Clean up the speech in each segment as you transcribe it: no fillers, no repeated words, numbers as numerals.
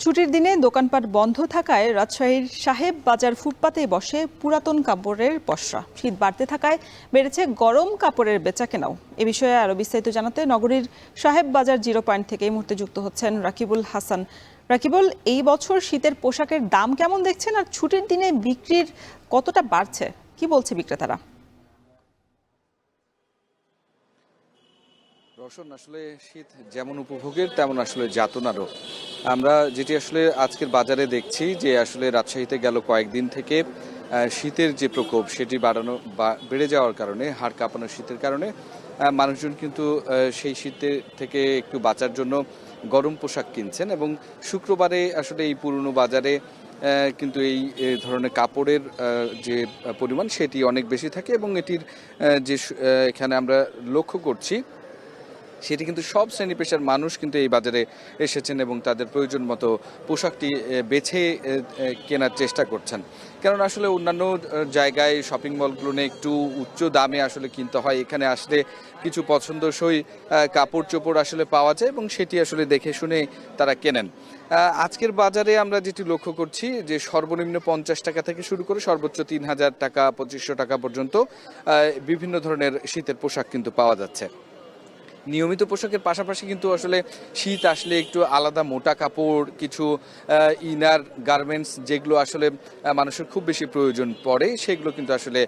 ছুটির দিনে দোকানপাট বন্ধ থাকায় রাজশাহীর সাহেব বাজার ফুটপাতে বসে পুরাতন কাপড়ের পসরা। শীত বাড়তে থাকায় বেড়েছে গরম কাপড়ের বেচাকেনাও। এ বিষয়ে আরো বিস্তারিত জানাতে নগরীর সাহেব বাজার জিরো পয়েন্ট থেকে এই মুহূর্তে যুক্ত হচ্ছেন রাকিবুল হাসান। রাকিবুল, এই বছর শীতের পোশাকের দাম কেমন দেখছেন আর ছুটির দিনে বিক্রির কতটা বাড়ছে, কি বলছে বিক্রেতারা? রওশন, আসলে শীত যেমন উপভোগের তেমন আসলে যাতনারও। আমরা যেটি আসলে আজকের বাজারে দেখছি যে আসলে রাজশাহীতে গেল কয়েকদিন থেকে শীতের যে প্রকোপ সেটি বেড়ে যাওয়ার কারণে, হাড় কাঁপানো শীতের কারণে মানুষজন কিন্তু সেই শীতের থেকে একটু বাঁচার জন্য গরম পোশাক কিনছেন এবং শুক্রবারে আসলে এই পুরনো বাজারে কিন্তু এই ধরনের কাপড়ের যে পরিমাণ সেটি অনেক বেশি থাকে এবং এটির যে এখানে আমরা লক্ষ্য করছি সেটি কিন্তু সব শ্রেণী পেশার মানুষ কিন্তু এই বাজারে এসেছেন এবং তাদের প্রয়োজন মতো পোশাকটি বেছে কেনার চেষ্টা করছেন। কারণ আসলে অন্যান্য জায়গায় শপিং মলগুলো একটু উচ্চ দামে আসলে কিনতে হয়, এখানে আসলে কিছু পছন্দসই কাপড় চোপড় আসলে পাওয়া যায় এবং সেটি আসলে দেখে শুনে তারা কেনেন। আজকের বাজারে আমরা যেটি লক্ষ্য করছি যে সর্বনিম্ন 50 টাকা থেকে শুরু করে সর্বোচ্চ 3000 টাকা 2500 টাকা পর্যন্ত বিভিন্ন ধরনের শীতের পোশাক কিন্তু পাওয়া যাচ্ছে। নিয়মিত পোশাকের পাশাপাশি কিন্তু আসলে শীত আসলে একটু আলাদা মোটা কাপড়, কিছু ইনার গার্মেন্টস যেগুলো আসলে মানুষের খুব বেশি প্রয়োজন পড়ে সেগুলো কিন্তু আসলে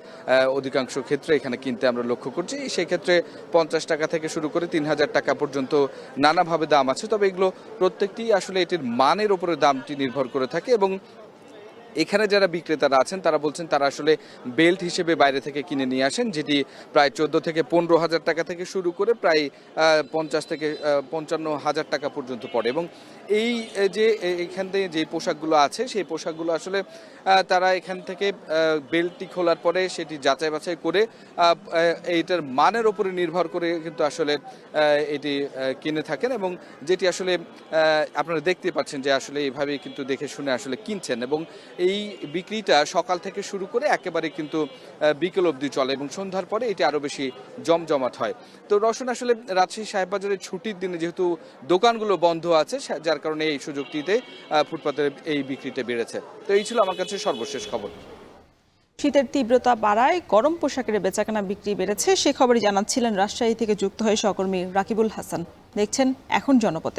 অধিকাংশ ক্ষেত্রে এখানে কিনতে আমরা লক্ষ্য করছি। সেই ক্ষেত্রে 50 টাকা থেকে শুরু করে 3000 টাকা পর্যন্ত নানাভাবে দাম আছে, তবে এগুলো প্রত্যেকটি আসলে এটির মানের উপরে দামটি নির্ভর করে থাকে এবং এখানে যারা বিক্রেতারা আছেন তারা বলছেন তারা আসলে বেল্ট হিসেবে বাইরে থেকে কিনে নিয়ে আসেন, যেটি প্রায় 14 থেকে 15,000 টাকা থেকে শুরু করে প্রায় 50 থেকে 55,000 টাকা পর্যন্ত পড়ে এবং এই যে এখান থেকে যে পোশাকগুলো আছে সেই পোশাকগুলো আসলে তারা এখান থেকে বেল্টটি খোলার পরে সেটি যাচাই বাছাই করে এইটার মানের উপরে নির্ভর করে কিন্তু আসলে এটি কিনে থাকেন এবং যেটি আসলে আপনারা দেখতে পাচ্ছেন যে আসলে এইভাবেই কিন্তু দেখে শুনে আসলে কিনছেন এবং এই বিক্রিটা সকাল থেকে শুরু করে একেবারে কিন্তু বিকেল অবধি চলে এবং সন্ধ্যার পরে এটি আরো বেশি জমজমাট হয়। তো রওশন, আসলে রাজশাহী সাহেববাজারের ছুটির দিনে যেহেতু দোকানগুলো বন্ধ আছে যার কারণে এই সুযোগটিতে ফুটপাতের এই বিক্রিটা বেড়েছে। তো এই ছিল আমার কাছে সর্বশেষ খবর। শীতের তীব্রতা বাড়ায় গরম পোশাকের বেচাকেনা বিক্রি বেড়েছে, সে খবরই জানাচ্ছিলেন রাজশাহী থেকে যুক্ত হয়ে সহকর্মী রাকিবুল হাসান। দেখছেন এখন জনপথে।